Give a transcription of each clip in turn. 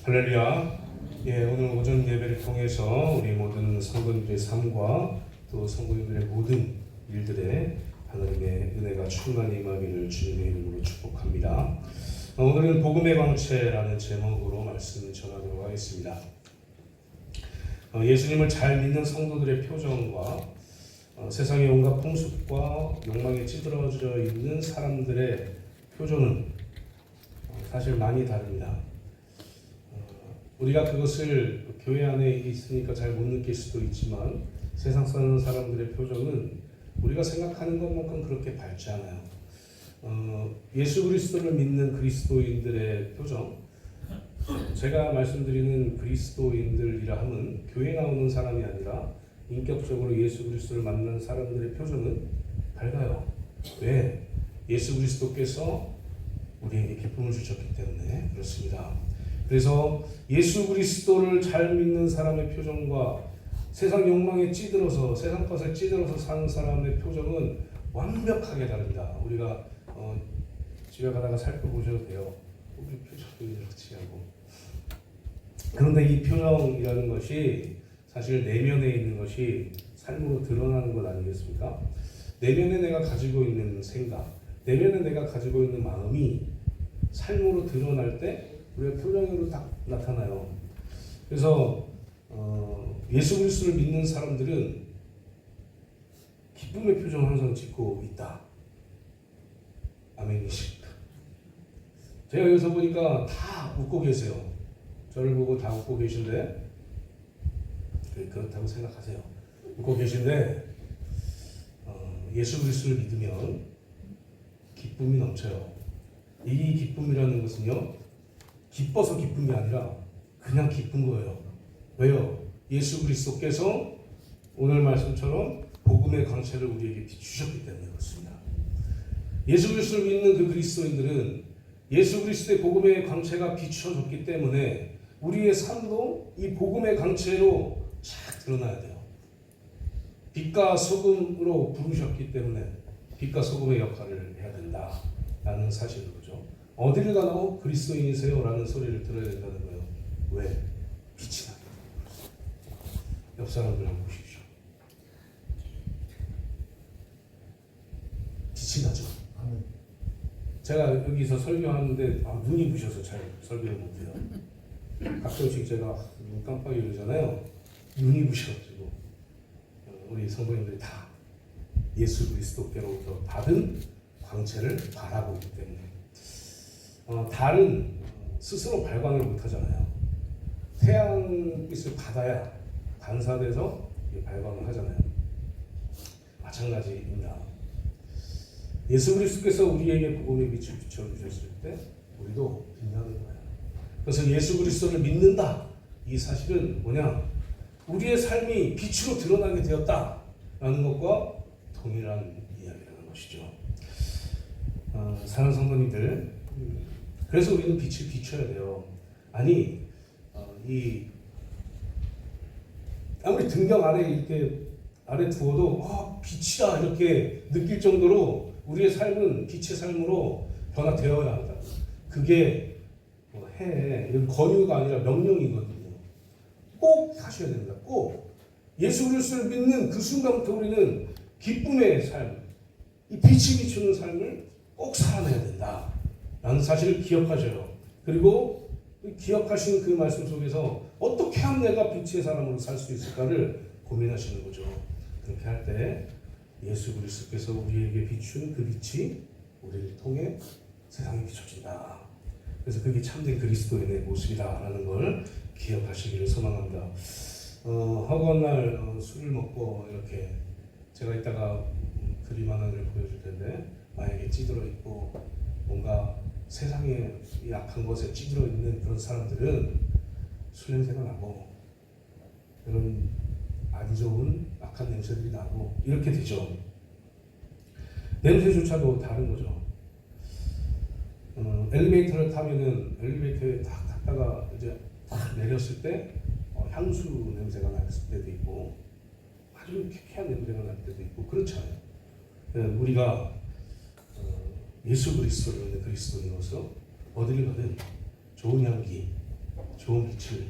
할렐루야. 오늘 오전 예배를 통해서 우리 모든 성도님들의 삶과 또 성도님들의 모든 일들에 하나님의 은혜가 충만히 임하기를 주님의 이름으로 축복합니다. 오늘은 복음의 광채라는 제목으로 말씀을 전하도록 하겠습니다. 예수님을 잘 믿는 성도들의 표정과 세상의 온갖 풍습과 욕망에 찌들어져 있는 사람들의 표정은 사실 많이 다릅니다. 우리가 그것을 교회 안에 있으니까 잘 못 느낄 수도 있지만 세상 사는 사람들의 표정은 우리가 생각하는 것만큼 그렇게 밝지 않아요. 예수 그리스도를 믿는 그리스도인들의 표정, 제가 말씀드리는 그리스도인들이라 함은 교회 나오는 사람이 아니라 인격적으로 예수 그리스도를 만난 사람들의 표정은 밝아요. 왜? 예수 그리스도께서 우리에게 기쁨을 주셨기 때문에 그렇습니다. 그래서 예수 그리스도를 잘 믿는 사람의 표정과 세상 욕망에 찌들어서 세상 것에 찌들어서 사는 사람의 표정은 완벽하게 다릅니다. 우리가 집에 가다가 살펴보셔도 돼요. 우리 표정이 이렇지 하고. 그런데 이 표정이라는 것이 사실 내면에 있는 것이 삶으로 드러나는 것 아니겠습니까? 내면에 내가 가지고 있는 생각, 내면에 내가 가지고 있는 마음이 삶으로 드러날 때 우리의 표정으로 딱 나타나요. 그래서 예수 그리스도를 믿는 사람들은 기쁨의 표정을 항상 짓고 있다. 아멘이십니까? 제가 여기서 보니까 다 웃고 계세요. 저를 보고 다 웃고 계신데 그렇다고 생각하세요. 웃고 계신데 예수 그리스도를 믿으면 기쁨이 넘쳐요. 이 기쁨이라는 것은요, 기뻐서 기쁨이 아니라 그냥 기쁜 거예요. 왜요? 예수 그리스도께서 오늘 말씀처럼 복음의 광채를 우리에게 비추셨기 때문에 그렇습니다. 예수 그리스도를 믿는 그 그리스도인들은 예수 그리스도의 복음의 광채가 비추어졌기 때문에 우리의 삶도 이 복음의 광채로 쫙 드러나야 돼요. 빛과 소금으로 부르셨기 때문에 빛과 소금의 역할을 해야 된다라는 사실인 거죠. 어디를 가나 그리스도인이세요? 라는 소리를 들어야 된다는 거예요. 왜? 빛이 나게. 옆 사람들 한번 보십시오. 빛이 나죠? 제가 여기서 설교하는데 눈이 부셔서 잘 설교를 못해요. 가끔씩 제가 눈 깜빡이 이러잖아요. 눈이 부셔가지고 우리 성도님들이 다 예수 그리스도께로부터 받은 광채를 바라고 있기 때문에 달은 스스로 발광을 못하잖아요. 태양빛을 받아야 반사돼서 발광을 하잖아요. 마찬가지입니다. 예수 그리스도께서 우리에게 복음의 빛을 비춰주셨을 때 우리도 빛나는 거예요. 그래서 예수 그리스도를 믿는다. 이 사실은 뭐냐? 우리의 삶이 빛으로 드러나게 되었다라는 것과 동일한 이야기라는 것이죠. 사랑하는 성도님들, 그래서 우리는 빛을 비춰야 돼요. 아니, 아무리 등경 아래 이렇게 아래 두어도 빛이다 이렇게 느낄 정도로 우리의 삶은 빛의 삶으로 변화되어야 한다. 그게 여기 권유가 아니라 명령이거든요. 꼭 하셔야 됩니다. 꼭 예수 그리스도를 믿는 그 순간부터 우리는 기쁨의 삶, 이 빛이 비추는 삶을 꼭 살아내야 된다. 라는 사실을 기억하셔요. 그리고 기억하신 그 말씀 속에서 어떻게 하면 내가 빛의 사람으로 살 수 있을까를 고민하시는 거죠. 그렇게 할 때 예수 그리스도께서 우리에게 비춘 그 빛이 우리를 통해 세상에 비춰진다. 그래서 그게 참된 그리스도인의 모습이다라는 걸 기억하시기를 소망합니다. 허구한 날 술을 먹고 이렇게 제가 이따가 그림 하나를 보여줄 텐데 만약에 찌들어 있고 뭔가 세상에 약한 것에 찌들어 있는 그런 사람들은 술 냄새가 나고 그런 안 좋은 악한 냄새들이 나고 이렇게 되죠. 냄새조차도 다른 거죠. 엘리베이터를 타면은 엘리베이터에 딱 탔다가 이제 딱 내렸을 때 향수 냄새가 날 때도 있고 아주 쾌쾌한 냄새가 날 때도 있고 그렇잖아요. 우리가 예수 그리스도를 믿는 그리스도인으로서 어디를 가든 좋은 향기, 좋은 빛을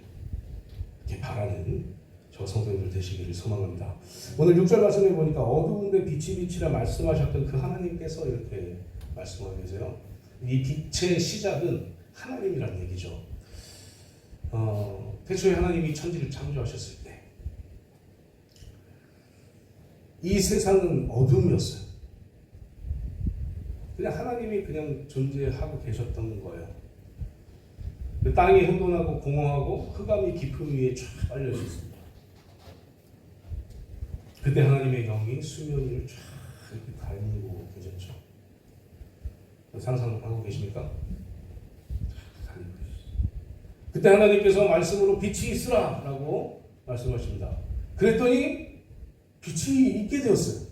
이렇게 바라는 저 성도님들 되시기를 소망합니다. 오늘 6절 말씀에 보니까 어두운데 빛이 빛이라 말씀하셨던 그 하나님께서 이렇게 말씀하고 계세요. 이 빛의 시작은 하나님이라는 얘기죠. 태초에 하나님이 천지를 창조하셨을 때 이 세상은 어둠이었어요. 그냥 하나님이 그냥 존재하고 계셨던 거예요. 땅이 혼돈하고 공허하고 흑암이 깊음 위에 쫙 깔려 있었습니다. 그때 하나님의 영이 수면 위를 쫙 이렇게 다니고 계셨죠. 상상하고 계십니까? 그때 하나님께서 말씀으로 빛이 있으라 라고 말씀하십니다. 그랬더니 빛이 있게 되었어요.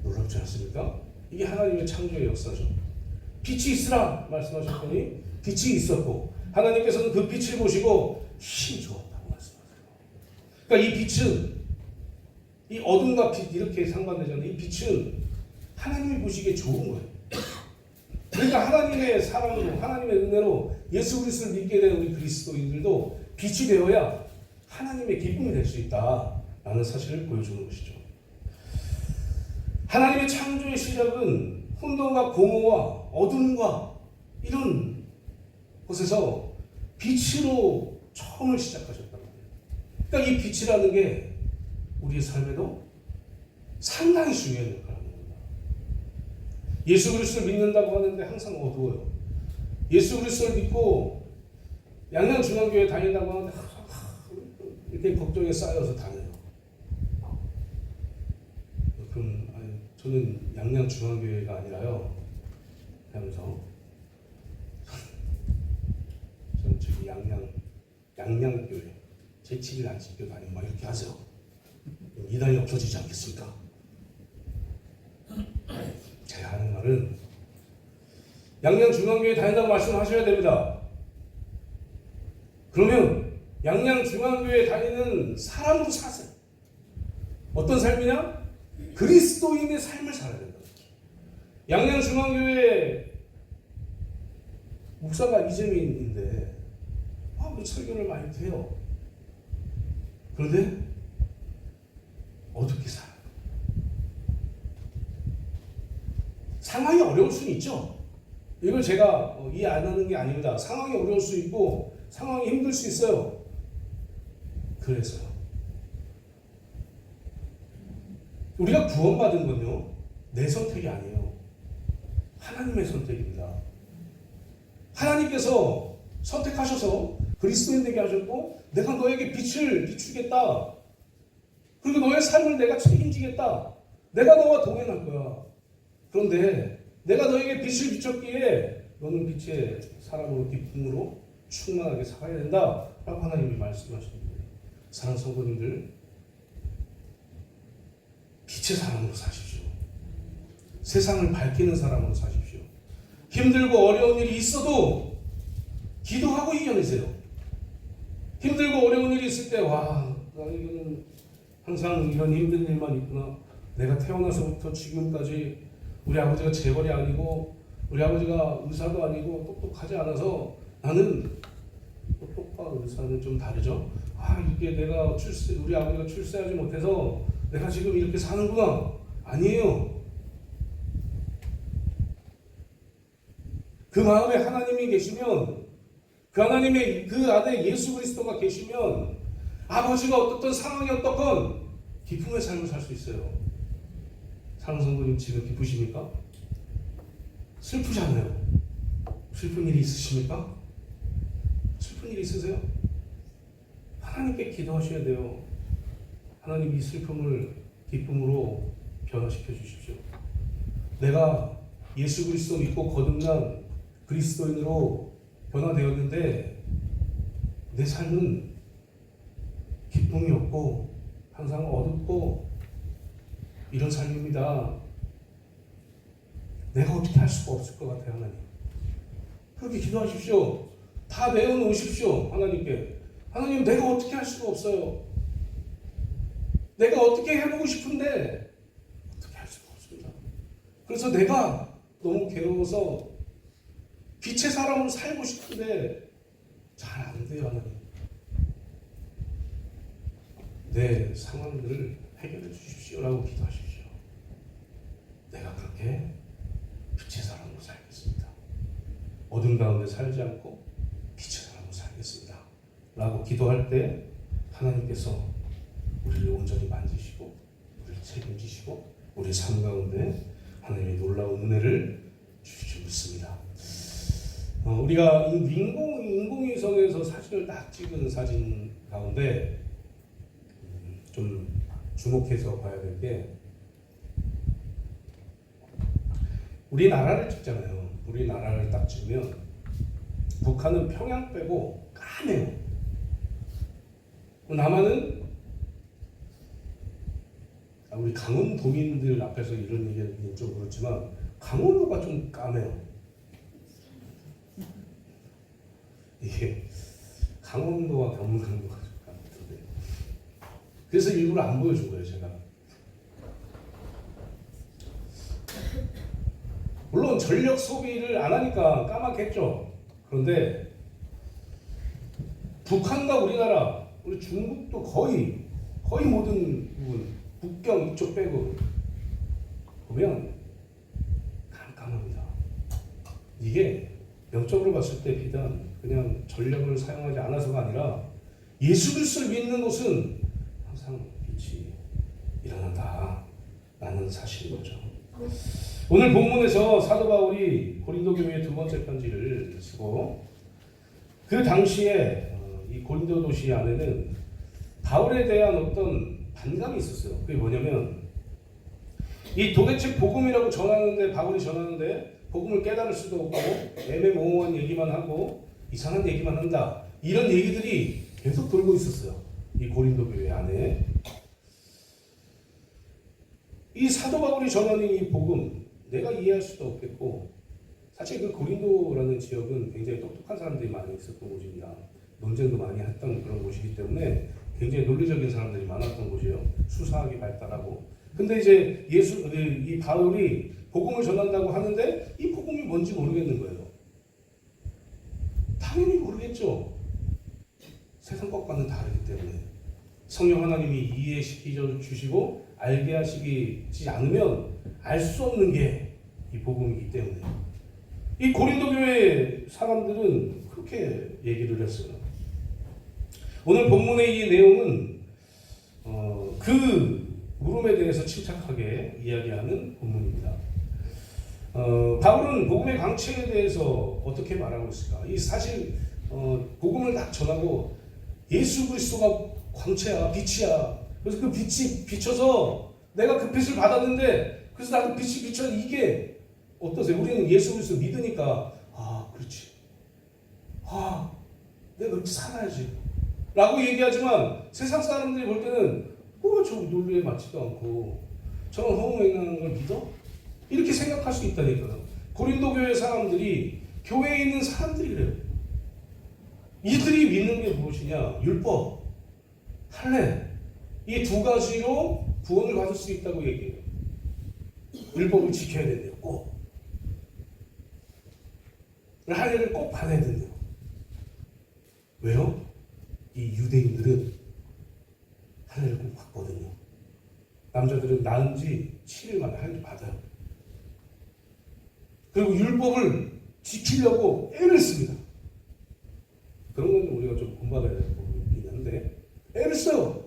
놀랍지 않습니까? 이게 하나님의 창조의 역사죠. 빛이 있으라 말씀하셨더니 빛이 있었고 하나님께서는 그 빛을 보시고 힘이 좋았다고 말씀하세요. 그러니까 이 빛은 이 어둠과 빛 이렇게 상반되잖아요. 이 빛은 하나님이 보시기에 좋은 거예요. 그러니까 하나님의 사랑으로 하나님의 은혜로 예수 그리스도를 믿게 된 우리 그리스도인들도 빛이 되어야 하나님의 기쁨이 될 수 있다라는 사실을 보여주는 것이죠. 하나님의 창조의 시작은 혼돈과 공허와 어둠과 이런 곳에서 빛으로 처음을 시작하셨단 말이에요. 그러니까 이 빛이라는 게 우리의 삶에도 상당히 중요한 역할을 합니다. 예수 그리스도를 믿는다고 하는데 항상 어두워요. 예수 그리스도를 믿고 양양중앙교회 다닌다고 하는데 이렇게 걱정에 쌓여서 다녀요. 그럼 저는 양양중앙교회가 아니라요. 하면서 저는 저기 양양교회 제7일 안식교 다니고 막 이렇게 하세요. 이단이 없어지지 않겠습니까? 제가 하는 말은 양양중앙교회 다닌다고 말씀하셔야 됩니다. 그러면 양양중앙교회 다니는 사람으로 사세요. 어떤 삶이냐? 그리스도인의 삶을 살아야 된다. 양양중앙교회 목사가 이재민인데 설교를 많이 해요. 그런데 어떻게 살아요? 상황이 어려울 수는 있죠. 이걸 제가 이해 안 하는 게 아닙니다. 상황이 어려울 수 있고 상황이 힘들 수 있어요. 그래서요. 우리가 구원받은 건요. 내 선택이 아니에요. 하나님의 선택입니다. 하나님께서 선택하셔서 그리스도인 되게 하셨고 내가 너에게 빛을 비추겠다. 그리고 너의 삶을 내가 책임지겠다. 내가 너와 동행할 거야. 그런데 내가 너에게 빛을 비췄기에 너는 빛의 사랑으로 기쁨으로 충만하게 살아야 된다. 라고 하나님이 말씀하십니다. 사랑하는 성도님들, 빛의 사람으로 사십시오. 세상을 밝히는 사람으로 사십시오. 힘들고 어려운 일이 있어도 기도하고 이겨내세요. 힘들고 어려운 일이 있을 때 이거는 항상 이런 힘든 일만 있구나. 내가 태어나서부터 지금까지 우리 아버지가 재벌이 아니고 우리 아버지가 의사도 아니고 똑똑하지 않아서 나는 똑똑과 의사는 좀 다르죠. 이게 내가 우리 아버지가 출세하지 못해서 내가 지금 이렇게 사는구나. 아니에요. 그 마음에 하나님이 계시면 그 하나님의 그 안에 예수 그리스도가 계시면 아버지가 어떻든 상황이 어떻건 기쁨의 삶을 살 수 있어요. 사랑하는 성도님 지금 기쁘십니까? 슬프잖아요. 슬픈 일이 있으십니까? 슬픈 일이 있으세요? 하나님께 기도하셔야 돼요. 하나님 이 슬픔을 기쁨으로 변화시켜 주십시오. 내가 예수 그리스도 믿고 거듭난 그리스도인으로 변화되었는데 내 삶은 기쁨이 없고 항상 어둡고 이런 삶입니다. 내가 어떻게 할 수가 없을 것 같아요. 하나님. 그렇게 기도하십시오. 다 내어놓으십시오. 하나님께. 하나님 내가 어떻게 할 수가 없어요. 내가 어떻게 해보고 싶은데 어떻게 할 수가 없습니다. 그래서 내가 너무 괴로워서 빛의 사람으로 살고 싶은데 잘 안 돼요, 하나님. 내 상황들을 해결해 주십시오라고 기도하십시오. 내가 그렇게 빛의 사람으로 살겠습니다. 어둠 가운데 살지 않고 빛의 사람으로 살겠습니다 라고 기도할 때 하나님께서 우리를 온전히 만지시고 우리를 책임지시고 우리 삶 가운데 하나님의 놀라운 은혜를 주시고 있습니다. 우리가 인공위성에서 사진을 딱 찍은 사진 가운데 좀 주목해서 봐야 될 게, 우리나라를 찍잖아요. 우리나라를 딱 찍으면 북한은 평양 빼고 까매요. 남한은, 우리 강원도민들 앞에서 이런 얘기는 좀 그렇지만 강원도가 좀 까매요. 이게 강원도와 경상도가 좀 까매요. 그래서 일부러 안 보여준 거예요, 제가. 물론 전력 소비를 안 하니까 까맣겠죠. 그런데 북한과 우리나라, 우리 중국도 거의 모든 부분, 북경 이쪽 빼고 보면 깜깜합니다. 이게 영적으로 봤을 때 비단 그냥 전력을 사용하지 않아서가 아니라 예수 그리스도를 믿는 곳은 항상 빛이 일어난다라는 사실인 거죠. 오늘 본문에서 사도 바울이 고린도 교회의 두 번째 편지를 쓰고, 그 당시에 이 고린도 도시 안에는 바울에 대한 어떤 반감이 있었어요. 그게 뭐냐면, 이 도대체 복음이라고 전하는데, 바울이 전하는데 복음을 깨달을 수도 없고 애매모호한 얘기만 하고 이상한 얘기만 한다, 이런 얘기들이 계속 돌고 있었어요. 이 고린도 교회 안에. 이 사도 바울이 전하는 이 복음, 내가 이해할 수도 없겠고, 사실 그 고린도라는 지역은 굉장히 똑똑한 사람들이 많이 있었던 곳입니다. 논쟁도 많이 했던 그런 곳이기 때문에 굉장히 논리적인 사람들이 많았던 곳이에요. 수사학이 발달하고. 근데 이제 이 바울이 복음을 전한다고 하는데 이 복음이 뭔지 모르겠는 거예요. 당연히 모르겠죠. 세상 것과는 다르기 때문에. 성령 하나님이 이해시켜 주시고 알게 하시지 않으면 알 수 없는 게 이 복음이기 때문에. 이 고린도 교회 사람들은 그렇게 얘기를 했어요. 오늘 본문의 이 내용은 그 물음에 대해서 침착하게 이야기하는 본문입니다. 바울은 복음의 강체에 대해서 어떻게 말하고 있을까? 이 사실 복음을 딱 전하고 예수 그리스도가 광채야, 빛이야. 그래서 그 빛이 비춰서 내가 그 빛을 받았는데, 그래서 나도 빛이 비춰. 이게 어떠세요? 우리는 예수 그리스도 믿으니까 그렇지. 내가 그렇게 살아야지 라고 얘기하지만, 세상 사람들이 볼 때는 저 논리에 맞지도 않고 저런 허무맹랑한 걸 믿어? 이렇게 생각할 수 있다니까요. 고린도 교회 사람들이, 교회에 있는 사람들이 그래요. 이들이 믿는 게 무엇이냐? 율법, 할례, 이 두 가지로 구원을 받을 수 있다고 얘기해요. 율법을 지켜야 된대요. 꼭. 할례를 꼭 받아야 된대요. 왜요? 이 유대인들은 할례를 꼭 받거든요. 남자들은 낳은 지 7일 만에 할례를 받아요. 그리고 율법을 지키려고 애를 씁니다. 그런 건 우리가 좀 본받아야 될 부분이긴 한데, 애를 써요.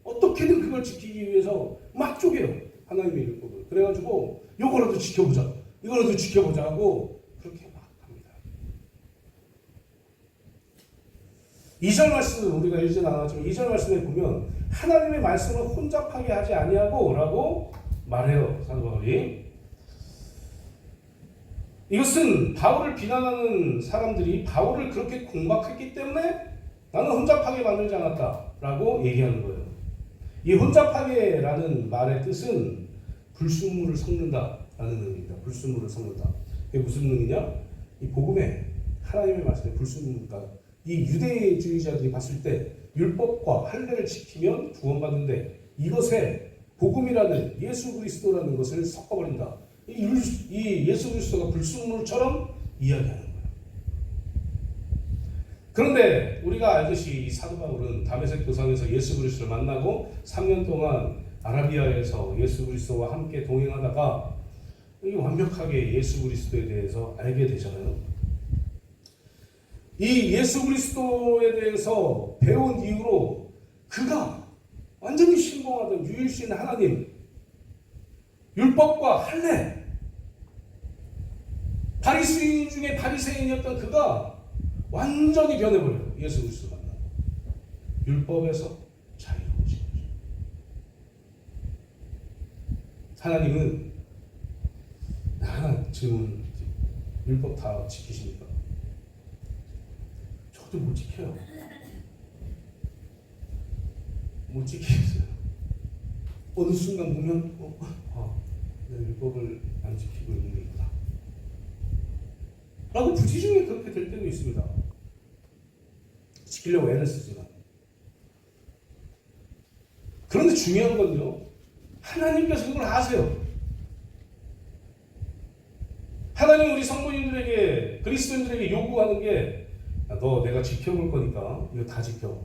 어떻게든 그걸 지키기 위해서 막 쪼개요. 하나님의 율법을. 그래가지고 요거라도 지켜보자, 이거라도 지켜보자 하고 그렇게 막 합니다. 2절 말씀 우리가 읽지 않았지만 2절 말씀에 보면 하나님의 말씀을 혼잡하게 하지 아니하고 라고 말해요. 사도 바울이. 이것은 바울을 비난하는 사람들이 바울을 그렇게 공박했기 때문에 나는 혼잡하게 만들지 않았다 라고 얘기하는 거예요. 이 혼잡하게라는 말의 뜻은 불순물을 섞는다 라는 의미입니다. 불순물을 섞는다. 이게 무슨 의미냐? 이 복음에 하나님의 말씀에 불순물과 이 유대주의자들이 봤을 때 율법과 할례를 지키면 구원받는데, 이것에 복음이라는 예수 그리스도라는 것을 섞어버린다. 이 예수 그리스도가 불순물처럼 이야기하는 거예요. 그런데 우리가 알듯이 이 사도 바울은 다메섹 도상에서 예수 그리스도를 만나고 3년 동안 아라비아에서 예수 그리스도와 함께 동행하다가 완벽하게 예수 그리스도에 대해서 알게 되잖아요. 이 예수 그리스도에 대해서 배운 이후로 그가 완전히 신봉하던 유일신 하나님, 율법과 할례, 바리새인 중에 바리새인이었던 그가 완전히 변해버려요. 예수 그리스도 만나고 율법에서 자유로워진 거죠. 하나님은 하나 질문, 율법 다 지키십니까? 저도 못 지켜요. 못 지키겠어요. 어느 순간 보면 내가 율법을 안 지키고 있는 게 있구나 라고 부지중에 그렇게 될 때도 있습니다. 지키려고 애를 쓰지만. 그런데 중요한 건요, 하나님께서 그걸 아세요. 하나님 우리 성도님들에게, 그리스도인들에게 요구하는 게, 너 내가 지켜볼 거니까 이거 다 지켜.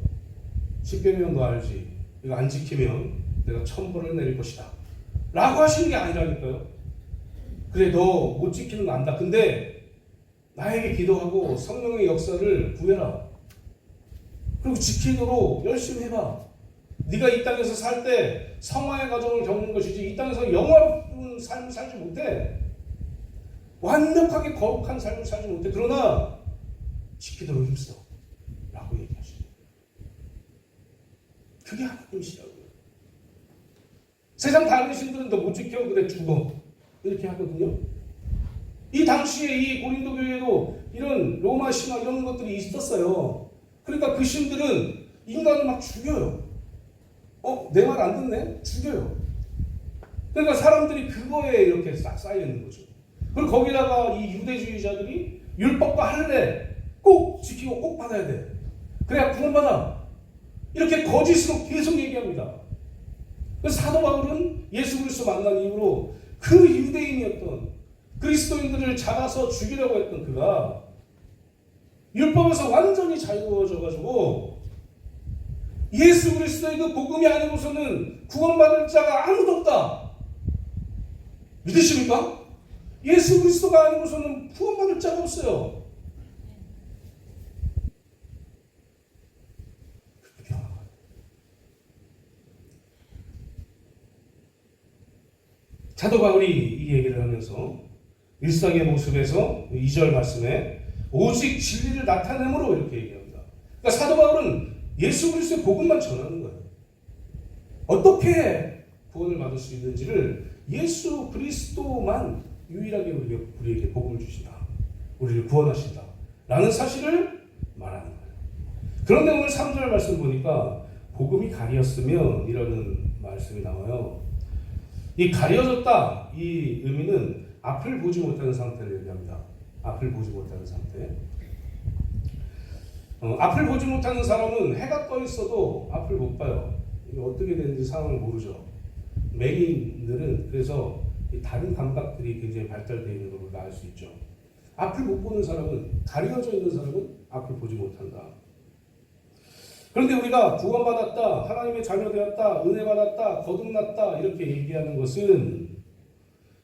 10계명 너 알지? 이거 안 지키면 내가 천벌을 내릴 것이다 라고 하시는 게 아니라니까요. 그래, 너 못 지키는 거 안다. 근데 나에게 기도하고 성령의 역사를 구해라. 그리고 지키도록 열심히 해봐. 네가 이 땅에서 살 때 성화의 과정을 겪는 것이지 이 땅에서 영화로운 삶을 살지 못해. 완벽하게 거룩한 삶을 살지 못해. 그러나 지키도록 힘써 라고 얘기하시죠. 그게 하나님이시라고요. 세상 다른 신들은 너 못 지켜? 그래 죽어. 이렇게 하거든요. 이 당시에 이 고린도 교회에도 이런 로마 신화 이런 것들이 있었어요. 그러니까 그 신들은 인간을 막 죽여요. 내 말 안 듣네? 죽여요. 그러니까 사람들이 그거에 이렇게 싹 쌓여 있는 거죠. 그리고 거기다가 이 유대주의자들이 율법과 할례 꼭 지키고 꼭 받아야 돼. 그래야 구원받아. 이렇게 거짓으로 계속 얘기합니다. 그래서 사도 바울은 예수 그리스도 만난 이후로 그 유대인이었던 그리스도인들을 잡아서 죽이려고 했던 그가 율법에서 완전히 자유로워져가지고 예수 그리스도의 그 복음이 아니고서는 구원받을 자가 아무도 없다. 믿으십니까? 예수 그리스도가 아니고서는 구원받을 자가 없어요. 사도 바울이 이 얘기를 하면서 일상의 모습에서 2절 말씀에 오직 진리를 나타내므로 이렇게 얘기합니다. 그러니까 사도 바울은 예수 그리스도의 복음만 전하는 거예요. 어떻게 구원을 받을 수 있는지를 예수 그리스도만 유일하게 우리에게 복음을 주신다. 우리를 구원하신다. 라는 사실을 말하는 거예요. 그런데 오늘 3절 말씀 보니까 복음이 가리었으면 이라는 말씀이 나와요. 이 가려졌다 이 의미는 앞을 보지 못하는 상태를 얘기합니다. 앞을 보지 못하는 상태. 앞을 보지 못하는 사람은 해가 떠 있어도 앞을 못 봐요. 이게 어떻게 되는지 상황을 모르죠. 맹인들은 그래서 다른 감각들이 굉장히 발달되어 있는 걸 우리가 알 수 있죠. 앞을 못 보는 사람은, 가려져 있는 사람은 앞을 보지 못한다. 그런데 우리가 구원받았다, 하나님의 자녀 되었다, 은혜 받았다, 거듭났다 이렇게 얘기하는 것은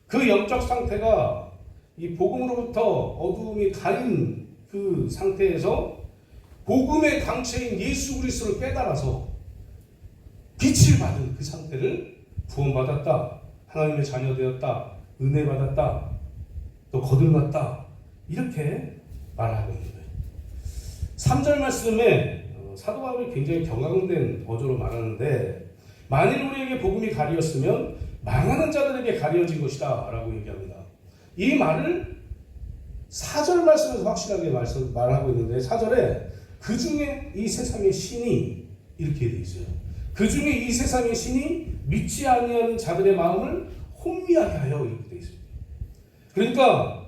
그 영적 상태가 이 복음으로부터 어두움이 가린 그 상태에서 복음의 강체인 예수 그리스도를 깨달아서 빛을 받은 그 상태를 구원받았다, 하나님의 자녀 되었다, 은혜 받았다, 또 거듭났다 이렇게 말하고 있는 거예요. 3절 말씀에 사도 바울이 굉장히 경황된 어조로 말하는데 만일 우리에게 복음이 가리었으면 망하는 자들에게 가려진 것이다 라고 얘기합니다. 이 말을 4절 말씀에서 확실하게 말하고 있는데 4절에 그 중에 이 세상의 신이 이렇게 되어 있어요. 그 중에 이 세상의 신이 믿지 아니하는 자들의 마음을 혼미하게 하여 이렇게 되어 있습니다. 그러니까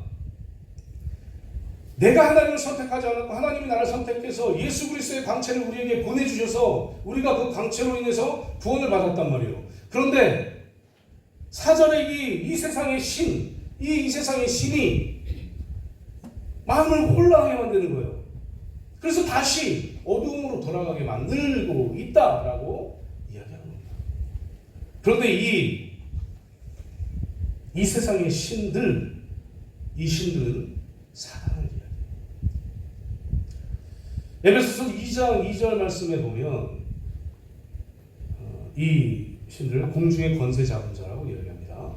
내가 하나님을 선택하지 않았고 하나님이 나를 선택해서 예수 그리스도의 강체를 우리에게 보내주셔서 우리가 그 강체로 인해서 구원을 받았단 말이에요. 그런데 4절에 이 세상의 신, 이 세상의 신이 마음을 혼란하게 만드는 거예요. 그래서 다시 어두움으로 돌아가게 만들고 있다라고 이야기하는 겁니다. 그런데 이 세상의 신들은 사단을 이야기해요. 에베소서 2장 2절 말씀에 보면 이 신들을 공중의 권세 잡은 자라고 이야기합니다.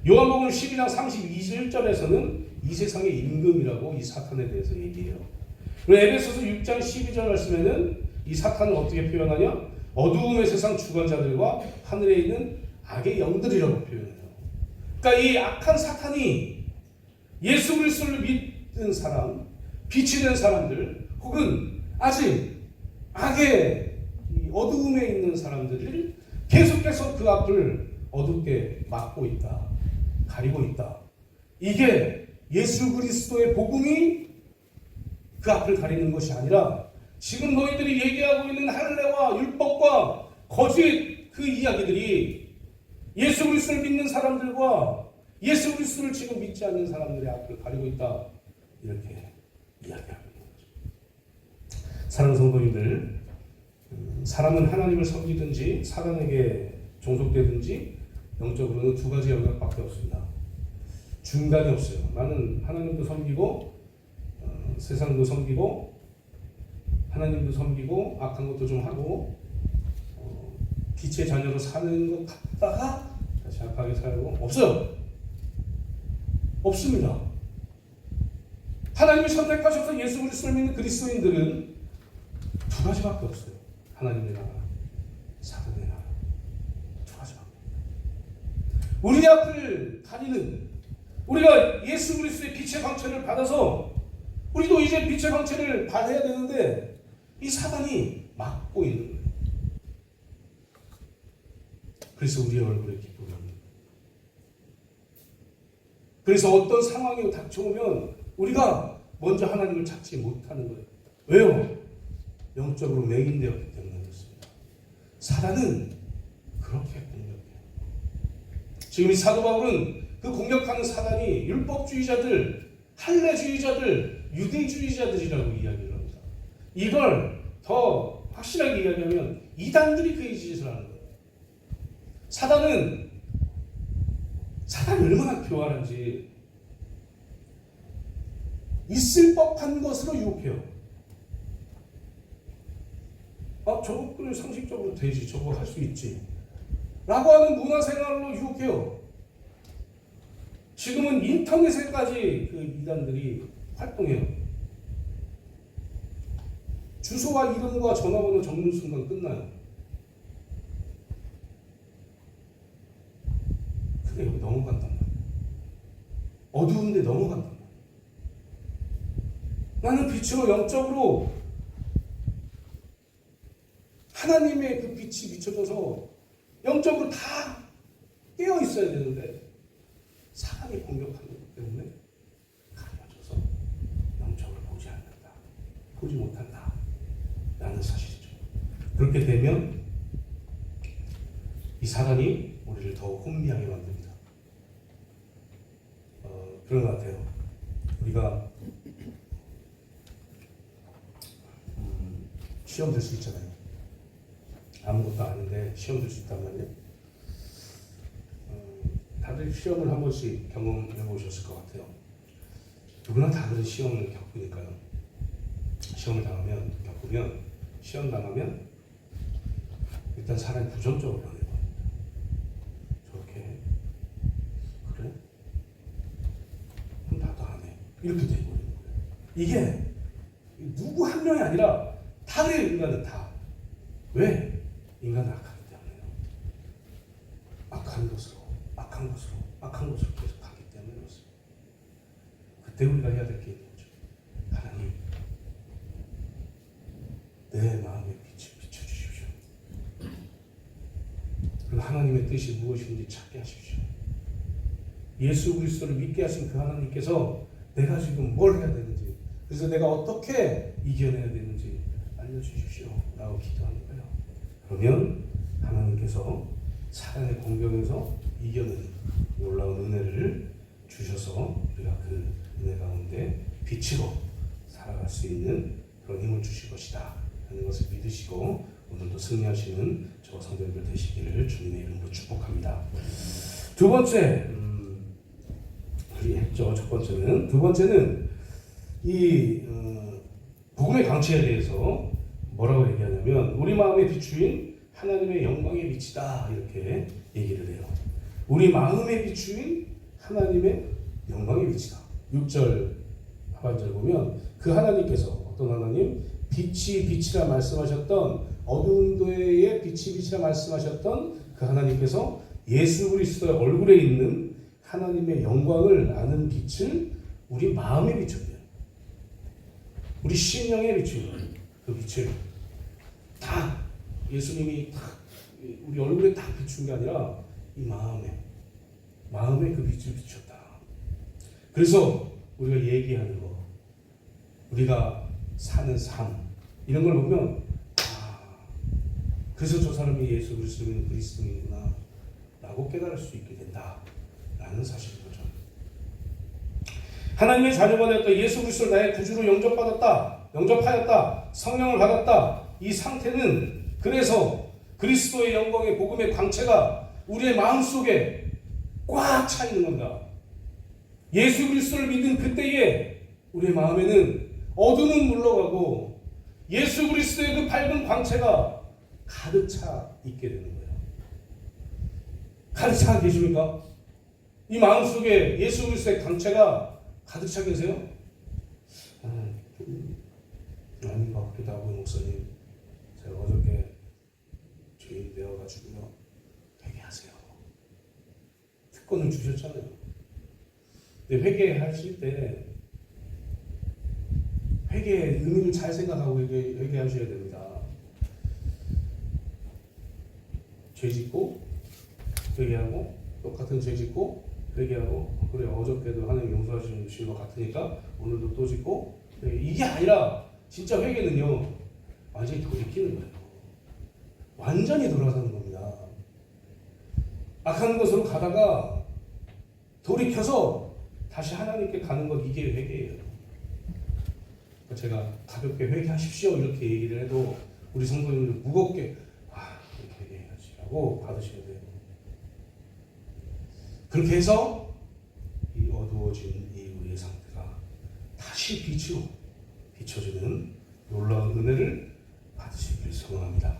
요한복음 12장 31절에서는 이 세상의 임금이라고 이 사탄에 대해서 얘기해요. 그리고 에베소서 6장 12절 말씀에는 이 사탄을 어떻게 표현하냐? 어두움의 세상 주관자들과 하늘에 있는 악의 영들이라고 표현해요. 그러니까 이 악한 사탄이 예수 그리스도를 믿는 사람, 빛이 된 사람들, 혹은 아직 악의 어두움에 있는 사람들을 계속해서 그 앞을 어둡게 막고 있다, 가리고 있다. 이게 예수 그리스도의 복음이 그 앞을 가리는 것이 아니라 지금 너희들이 얘기하고 있는 할례와 율법과 거짓 그 이야기들이 예수 그리스도를 믿는 사람들과 예수 그리스도를 지금 믿지 않는 사람들의 앞을 가리고 있다, 이렇게 이야기합니다. 사랑하는 성도님들, 사람은 하나님을 섬기든지 사단에게 종속되든지 영적으로는 두 가지 영역밖에 없습니다. 중간이 없어요. 나는 하나님도 섬기고 세상도 섬기고 하나님도 섬기고 악한 것도 좀 하고 빛의 자녀로 사는 것 같다가 다시 악하게 살고, 없어요. 없습니다. 하나님이 선택하셔서 예수 그리스도를 믿는 그리스도인들은 두 가지밖에 없어요. 하나님의 나라, 사단의 나라. 두 가지밖에. 우리 앞을 가리는, 우리가 예수 그리스도의 빛의 광채를 받아서 우리도 이제 빛의 광채를 받아야 되는데 이 사단이 막고 있는 거예요. 그래서 우리의 얼굴에 기쁨이 없는 거예요. 그래서 어떤 상황이 닥쳐오면 우리가 먼저 하나님을 찾지 못하는 거예요. 왜요? 영적으로 맹인되었기 때문에 그렇습니다. 사단은 그렇게 공격해요. 지금 이 사도 바울은 그 공격하는 사단이 율법주의자들, 할례주의자들, 유대주의자들이라고 이야기를 합니다. 이걸 더 확실하게 이야기하면 이단들이 그의 짓을 하는 거예요. 사단이 얼마나 교활한지 있을 법한 것으로 유혹해요. 저거 그래 상식적으로 되지, 저거 할 수 있지 라고 하는 문화생활로 유혹해요. 지금은 인터넷에까지 그 이단들이 활동해요. 주소와 이름과 전화번호 적는 순간 끝나요. 근데 여기 넘어간단 말이에요. 어두운데 넘어간단 말이에요. 나는 빛으로 영적으로 하나님의 그 빛이 비춰져서 영적으로 다 깨어 있어야 되는데 사단이 공격하는 것 때문에 가려져서 영적으로 보지 않는다, 보지 못한다 라는 사실이죠. 그렇게 되면 이 사단이 우리를 더 혼미하게 만듭니다. 그런 것 같아요. 우리가 시험 들 수 있잖아요. 아무것도 아닌데 시험 들 수 있단 말이에요. 다들 시험을 한 번씩 경험해 보셨을 것 같아요. 누구나 다 그런 시험을 겪으니까요. 시험을 겪으면 시험 당하면 일단 사람이 부정적으로 변해요. 저렇게 그래? 그럼 나도 안 해. 이렇게 되고 있는 거예요. 이게 누구 한 명이 아니라 다 그래요. 인간은 다. 왜? 인간은 악하기 때문에요. 악한 것으로 계속 가기 때문에 그렇습니다. 그때 우리가 해야 될 게 있는 거죠. 하나님, 내 마음에 빛을 비춰주십시오. 그리고 하나님의 뜻이 무엇인지 찾게 하십시오. 예수 그리스도를 믿게 하신 그 하나님께서 내가 지금 뭘 해야 되는지, 그래서 내가 어떻게 이겨내야 되는지 알려주십시오 라고 기도하는 거예요. 그러면 하나님께서 사단의 공격에서 이겨내는 놀라운 은혜를 주셔서 우리가 그 은혜 가운데 빛으로 살아갈 수 있는 그런 힘을 주실 것이다 하는 것을 믿으시고 오늘도 승리하시는 저와 성도님들 되시기를 주님의 이름으로 축복합니다. 두 번째 했죠. 첫 번째는. 두 번째는 이 복음의 강체에 대해서 뭐라고 얘기하냐면 우리 마음의 비추인 하나님의 영광의 빛이다 이렇게 얘기를 해요. 우리 마음의 비추인 하나님의 영광의 빛이다. 6절 하반절 보면 그 하나님께서 어떤 하나님? 빛이 빛이라 말씀하셨던 어두운 데에 빛이 빛이라 말씀하셨던 그 하나님께서 예수 그리스도의 얼굴에 있는 하나님의 영광을 아는 빛을 우리 마음에 비췄대요. 우리 심령에 비추는 그 빛을 다 예수님이 다 우리 얼굴에 다 비춘 게 아니라 이 마음에 그 빛을 비췄다. 그래서 우리가 얘기하는 거, 우리가 사는 삶 이런 걸 보면 그래서 저 사람이 예수 그리스도인이구나 라고 깨달을 수 있게 된다라는 사실인 거죠. 하나님의 자녀가 되었다. 예수 그리스도를 나의 구주로 영접하였다. 성령을 받았다. 이 상태는 그래서 그리스도의 영광의 복음의 광채가 우리의 마음속에 꽉 차 있는 겁니다. 예수 그리스도를 믿은 그때에 우리의 마음에는 어둠은 물러가고 예수 그리스도의 그 밝은 광채가 가득 차 있게 되는 거예요. 가득 차 계십니까? 이 마음속에 예수 그리스도의 광채가 가득 차 계세요? 아닌 것 같기도 하고 목사님 제가 어저께 죄인 되어가지고요 회개하세요. 특권을 주셨잖아요. 근데 회개하실 때 회개의 의미를 잘 생각하고 회개하셔야 됩니다. 죄 짓고 회개하고 똑같은 죄 짓고 회개하고 그래 어저께도 하나님 용서하신 것 같으니까 오늘도 또 짓고 이게 아니라 진짜 회개는요 완전히 돌이키는 거예요. 완전히 돌아서는 겁니다. 악한 것으로 가다가 돌이켜서 다시 하나님께 가는 것 이게 회개예요. 제가 가볍게 회개하십시오 이렇게 얘기를 해도 우리 성도님들 무겁게 이렇게 회개해야지 라고 받으셔야 돼요. 그렇게 해서 이 어두워진 이 우리의 상태가 다시 빛으로 비춰지는 놀라운 은혜를 받으시기를 소망합니다.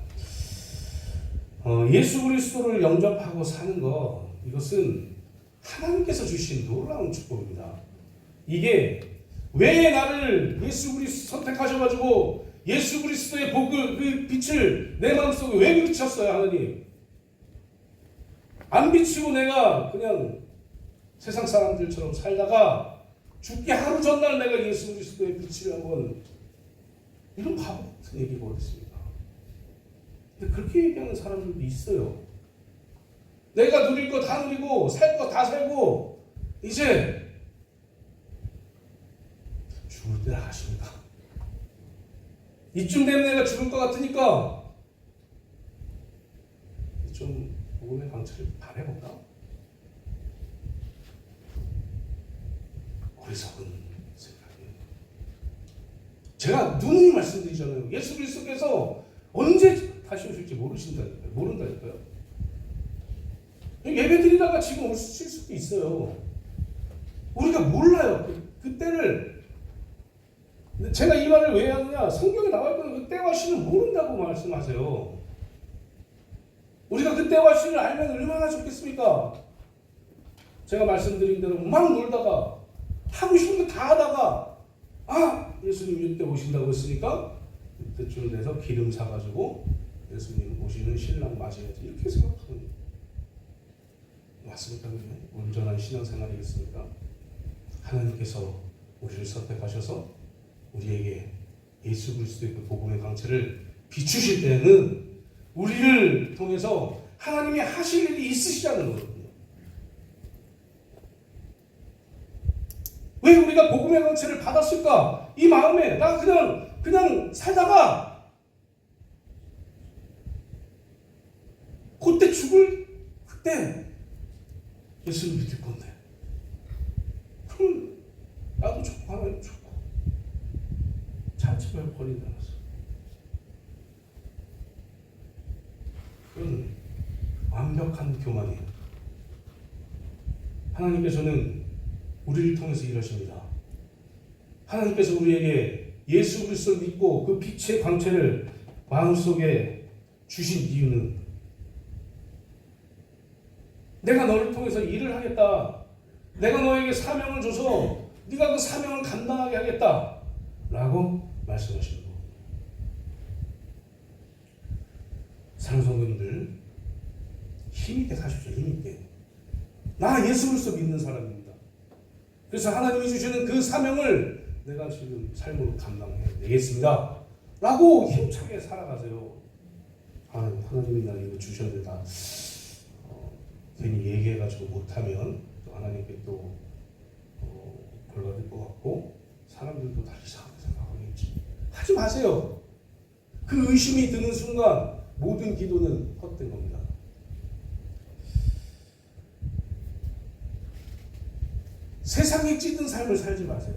예수 그리스도를 영접하고 사는 것 이것은 하나님께서 주신 놀라운 축복입니다. 이게 왜 나를 예수 그리스도 선택하셔가지고 예수 그리스도의 복을 그 빛을 내 마음속에 왜 비쳤어요 하나님? 안 비치고 내가 그냥 세상 사람들처럼 살다가 죽기 하루 전날 내가 예수 그리스도의 빛을 한번 이런 바보 같은 얘기가 어디 있습니까? 근데 그렇게 얘기하는 사람들도 있어요. 내가 누릴 거 다 누리고 살 거 다 살고 이제 죽을 때라 하십니까? 이쯤 되면 내가 죽을 것 같으니까 좀 복음의 강철을 바라볼까? 어리석은 생각이에요. 제가 누누이 말씀드리잖아요. 예수 그리스도께서 언제 다시 오실지 모른다니까요. 예배 드리다가 지금 오실 수도 있어요. 우리가 몰라요. 그때를. 제가 이 말을 왜 하느냐? 성경에 나와 있거든요. 그때와 시는 모른다고 말씀하세요. 우리가 그때와 시를 알면 얼마나 좋겠습니까? 제가 말씀드린 대로 막 놀다가 하고 싶은 거 다 하다가 예수님 이때 오신다고 했으니까 그때쯤 돼서 기름 사가지고 예수님 오시는 신랑 맞이해야지 이렇게 생각하는 맞습니까? 온전한 신앙생활이겠습니까? 하나님께서 우리를 선택하셔서 우리에게 예수 그리스도의 그 복음의 강체를 비추실 때는 우리를 통해서 하나님이 하실 일이 있으시다는 거거든요. 왜 우리가 복음의 강체를 받았을까? 이 마음에 나 그냥 살다가 그때 죽을 그때 예수님 믿을 건데 그럼 나도 좋고 하나님 좋고 자체를 버린다. 그런 완벽한 교만이에요. 하나님께서는 우리를 통해서 일하십니다. 하나님께서 우리에게 예수 그리스도를 믿고 그 빛의 광채를 마음속에 주신 이유는 내가 너를 통해서 일을 하겠다. 내가 너에게 사명을 줘서 네가 그 사명을 감당하게 하겠다. 라고 말씀하시는 겁니다. 사랑하는 성도님들, 힘있게 사십시오. 힘있게. 나 예수 그리스도 믿는 사람입니다. 그래서 하나님이 주시는 그 사명을 내가 지금 삶으로 감당해야 되겠습니다. 라고 힘차게 살아가세요. 하나님이 나 이거 주셔야 된다. 괜히 얘기해가지고 못하면 또 하나님께 또 벌받을 것 같고 사람들도 다 이상하게 생각하겠지. 하지 마세요. 그 의심이 드는 순간 모든 기도는 헛된 겁니다. 세상에 찌든 삶을 살지 마세요.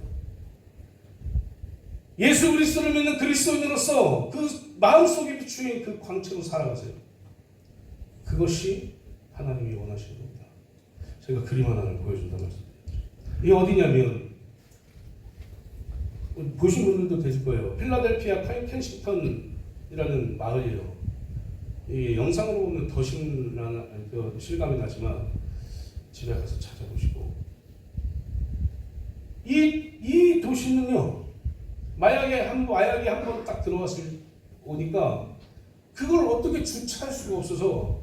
예수 그리스도를 믿는 그리스도인으로서 그 마음속에 비추인 그 광채로 살아가세요. 그것이 하나님이 원하시는 겁니다. 제가 그림 하나를 보여준다고 말씀드렸죠. 이게 어디냐면 보신 분들도 되실 거예요. 필라델피아 켄싱턴이라는 마을이에요. 이 영상으로 보면 더 실감이 나지만 집에 가서 찾아보시고 이 도시는요, 마약이 한 번 딱 오니까 그걸 어떻게 주차할 수가 없어서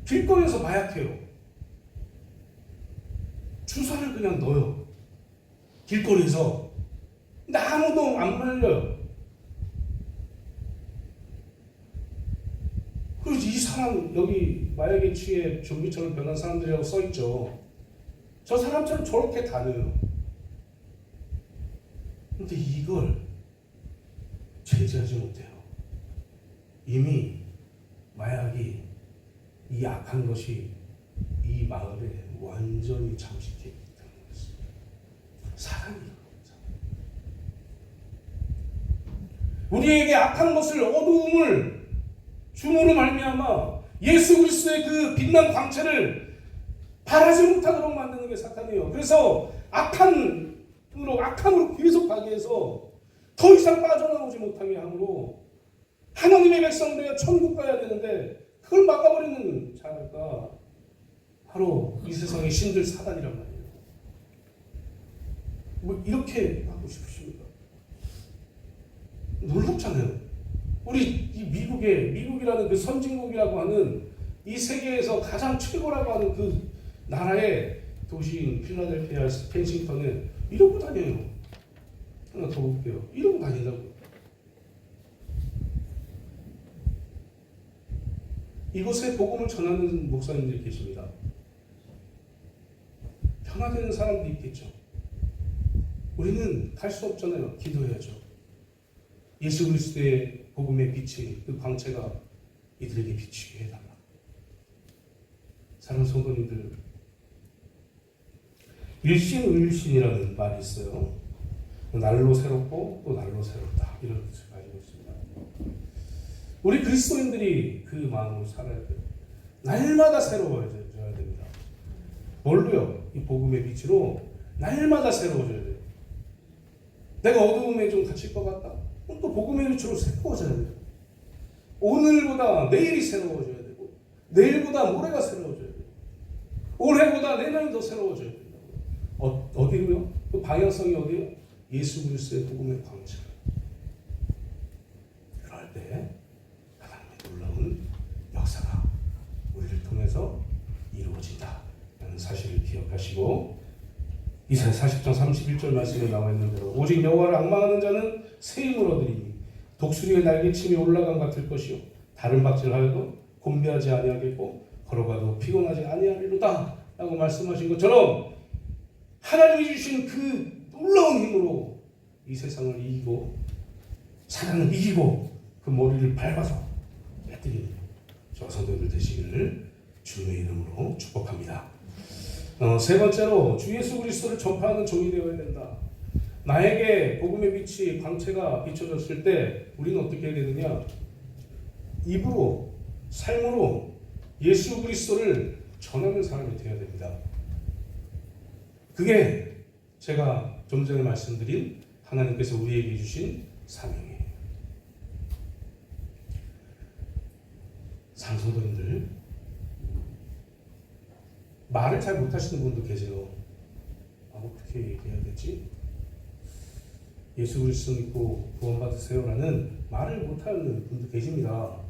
길거리에서 마약해요. 주사를 그냥 넣어요. 길거리에서. 근데 아무도 안 말려요. 그리고 이 사람, 여기 마약에 취해 좀비처럼 변한 사람들이라고 써있죠. 저 사람처럼 저렇게 다녀요. 근데 이걸 제지하지 못해요. 이미 마약이, 이 악한 것이 이 마을에 완전히 잠식해 있기 때문이었어요. 사람이 우리에게 악한 것을, 어두움을 줌으로 말미암아 예수 그리스도의 그 빛난 광채를 바라지 못하도록 만드는 게 사탄이에요. 그래서 악함으로 계속 가게 해서 더 이상 빠져나오지 못하게 함으로 하나님의 백성들이 천국 가야 되는데 그걸 막아버리는 자가 바로 이 세상의 신들 사단이란 말이에요. 뭐 이렇게 하고 싶으십니까? 놀랍잖아요. 우리 이 미국이라는 그 선진국이라고 하는 이 세계에서 가장 최고라고 하는 그 나라의 도시인 필라델피아 켄싱턴에 이러고 다녀요. 하나 더 볼게요. 이러고 다닌다고. 이곳에 복음을 전하는 목사님들이 계십니다. 변화되는 사람도 있겠죠. 우리는 갈 수 없잖아요. 기도해야죠. 예수 그리스도의 복음의 빛이, 그 광채가 이들에게 비치게 해달라. 사랑하는 성도님들, 일신의일신이라는 말이 있어요. 날로 새롭고 또 날로 새롭다, 이런 뜻을 가지고 있습니다. 우리 그리스도인들이 그 마음으로 살아야 돼요. 날마다 새로워져야 됩니다. 뭘로요? 이 복음의 빛으로 날마다 새로워져야 돼요. 내가 어두움에 좀 갇힐 것 같다? 또 복음의 빛으로 새로워져야 돼요. 오늘보다 내일이 새로워져야 되고, 내일보다 모레가 새로워져야 돼요. 올해보다 내년이 더 새로워져야 돼요. 어디로요? 그 방향성이 어디요? 예수 그리스도의 복음의 광채. 그럴 때 하나님의 놀라운 역사가 우리를 통해서 이루어진다 라는 사실을 기억하시고, 이사야 40장 31절 말씀에 나와 있는 대로 오직 여호와를 앙망하는 자는 새 힘을 얻으리니 독수리의 날개침이 올라간 같을 것이요 다른 박질하여도 곤배하지 아니하겠고 걸어가도 피곤하지 아니하리로다 라고 말씀하신 것처럼 하나님이 주신 그 놀라운 힘으로 이 세상을 이기고 사단을 이기고 그 머리를 밟아서 깨뜨리는 저 성도들 되시기를 주님의 이름으로 축복합니다. 세 번째로 주 예수 그리스도를 전파하는 종이 되어야 된다. 나에게 복음의 빛이, 광채가 비춰졌을 때 우리는 어떻게 해야 되느냐? 입으로, 삶으로 예수 그리스도를 전하는 사람이 되어야 됩니다. 그게 제가 좀 전에 말씀드린 하나님께서 우리에게 주신 사명이에요. 상소도인들, 말을 잘 못하시는 분도 계세요. 어떻게 얘기해야 되지? 예수 그리스도 믿고 구원받으세요라는 말을 못하는 분도 계십니다.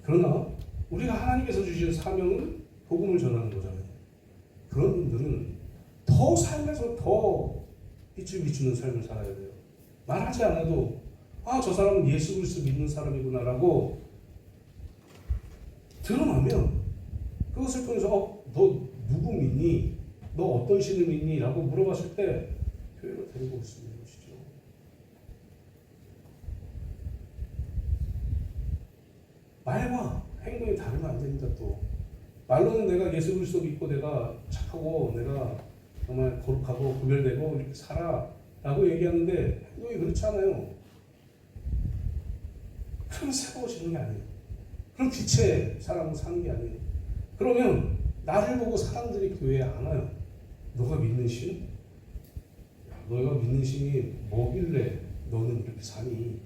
그러나 우리가 하나님께서 주신 사명은 복음을 전하는 거잖아요. 그런 분들은 더 삶에서 더 빛을 비추는 삶을 살아야 돼요. 말하지 않아도 저 사람은 예수 그리스도 믿는 사람이구나라고 드러나면 그것을 통해서 너 누구 믿니? 너 어떤 신을 믿니? 라고 물어봤을 때 교회로 데리고 올 수 있는 것이죠. 말과 행동이 다르면 안 됩니다. 또 말로는 내가 예수 그리스도 믿고 내가 착하고 내가 정말 거룩하고 구별되고 이렇게 살아 라고 얘기하는데 행동이 그렇지 않아요. 그럼 새로워지는 게 아니에요. 그럼 빛의 사람으로 사는 게 아니에요. 그러면 나를 보고 사람들이 교회에 안 와요. 너가 믿는 신? 너가 믿는 신이 뭐길래 너는 이렇게 사니?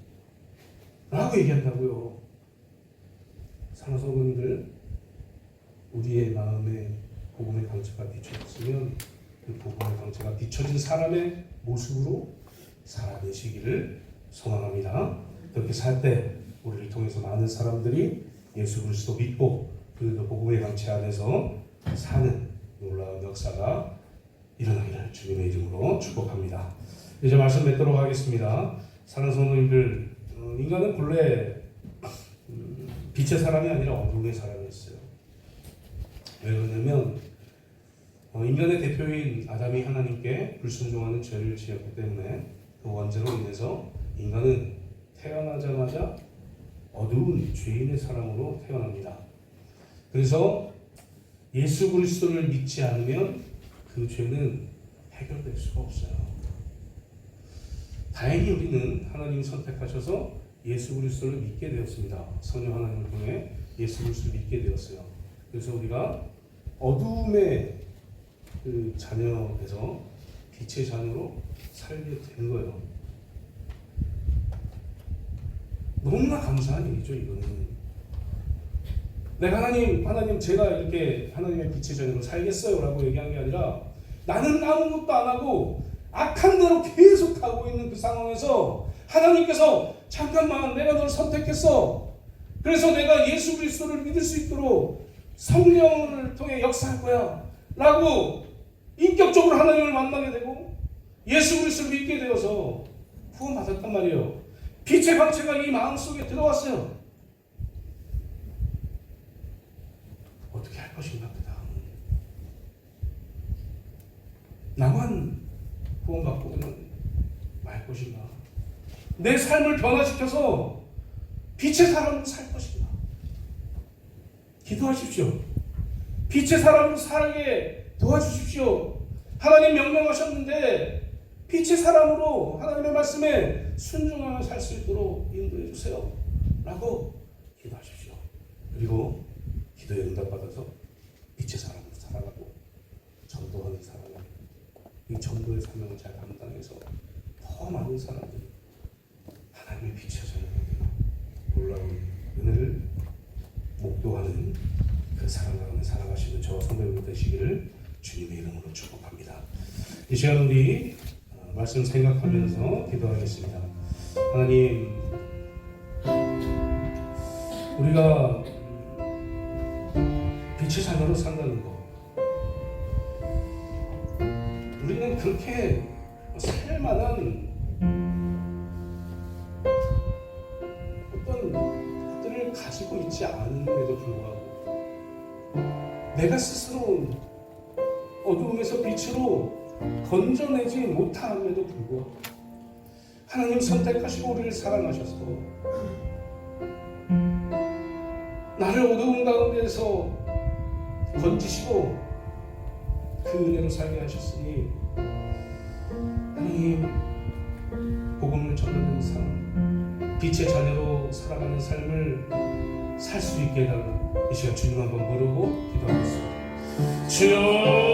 라고 얘기한다고요. 사랑하는 성도님들, 우리의 마음에 복음의 광채가 비춰졌으면 그 복음의 광채가 비춰진 사람의 모습으로 살아내시기를 소망합니다. 그렇게 살 때 우리를 통해서 많은 사람들이 예수 그리스도 믿고 그 복음의 광채 안에서 사는 놀라운 역사가 일어나기를 주님의 이름으로 축복합니다. 이제 말씀 맺도록 하겠습니다. 사랑하는 성도님들, 인간은 본래 빛의 사람이 아니라 어둠의 사람이었어요. 왜 그러냐면 인간의 대표인 아담이 하나님께 불순종하는 죄를 지었기 때문에 그 원죄로 인해서 인간은 태어나자마자 어두운 죄인의 사람으로 태어납니다. 그래서 예수 그리스도를 믿지 않으면 그 죄는 해결될 수가 없어요. 다행히 우리는 하나님이 선택하셔서 예수 그리스도를 믿게 되었습니다. 성령 하나님을 통해 예수 그리스도를 믿게 되었어요. 그래서 우리가 어둠의 그 자녀에서 빛의 자녀로 살게 된 거예요. 너무나 감사한 일이죠, 이거는. 내가 하나님 제가 이렇게 하나님의 빛의 자녀로 살겠어요 라고 얘기한 게 아니라 나는 아무것도 안 하고 악한 대로 계속 가고 있는 그 상황에서 하나님께서 잠깐만 내가 널 선택했어. 그래서 내가 예수 그리스도를 믿을 수 있도록 성령을 통해 역사할 거야 라고 인격적으로 하나님을 만나게 되고 예수 그리스도를 믿게 되어서 구원받았단 말이에요. 빛의 광채가 이 마음속에 들어왔어요. 어떻게 할 것인가 그 다음은. 나만 구원받고는 말 것인가. 내 삶을 변화시켜서 빛의 사람으로 살 것인가. 기도하십시오. 빛의 사람으로 살게 도와주십시오. 하나님 명령하셨는데 빛의 사람으로 하나님의 말씀에 순종하며 살 수 있도록 인도해 주세요 라고 기도하십시오. 그리고 기도에 응답받아서 빛의 사람으로 살아가고 전도하는 사람을 이 전도의 사명을 잘 감당해서 더 많은 사람들이 하나님의 빛의 자녀로 놀라운 은혜를 목도하는 그 사람 가운데 살아가시는 저와 성도님들 되시기를 주님의 이름으로 축복합니다. 이 시간 우리 말씀 생각하면서 기도하겠습니다. 하나님, 우리가 빛의 자녀로 산다는 것, 우리는 그렇게 살만한 어떤 것들을 가지고 있지 않은데도 불구하고 내가 스스로 어두움에서 빛으로 건져내지 못함에도 불구하고 하나님 선택하시고 우리를 사랑하셔서 나를 어두운 가운데에서 건지시고 그 은혜로 살게 하셨으니 하나님 복음을 전하는 삶, 빛의 자녀로 살아가는 삶을 살 수 있게 해달라고 이 시간 주님 한번 부르고 기도하겠습니다. 주여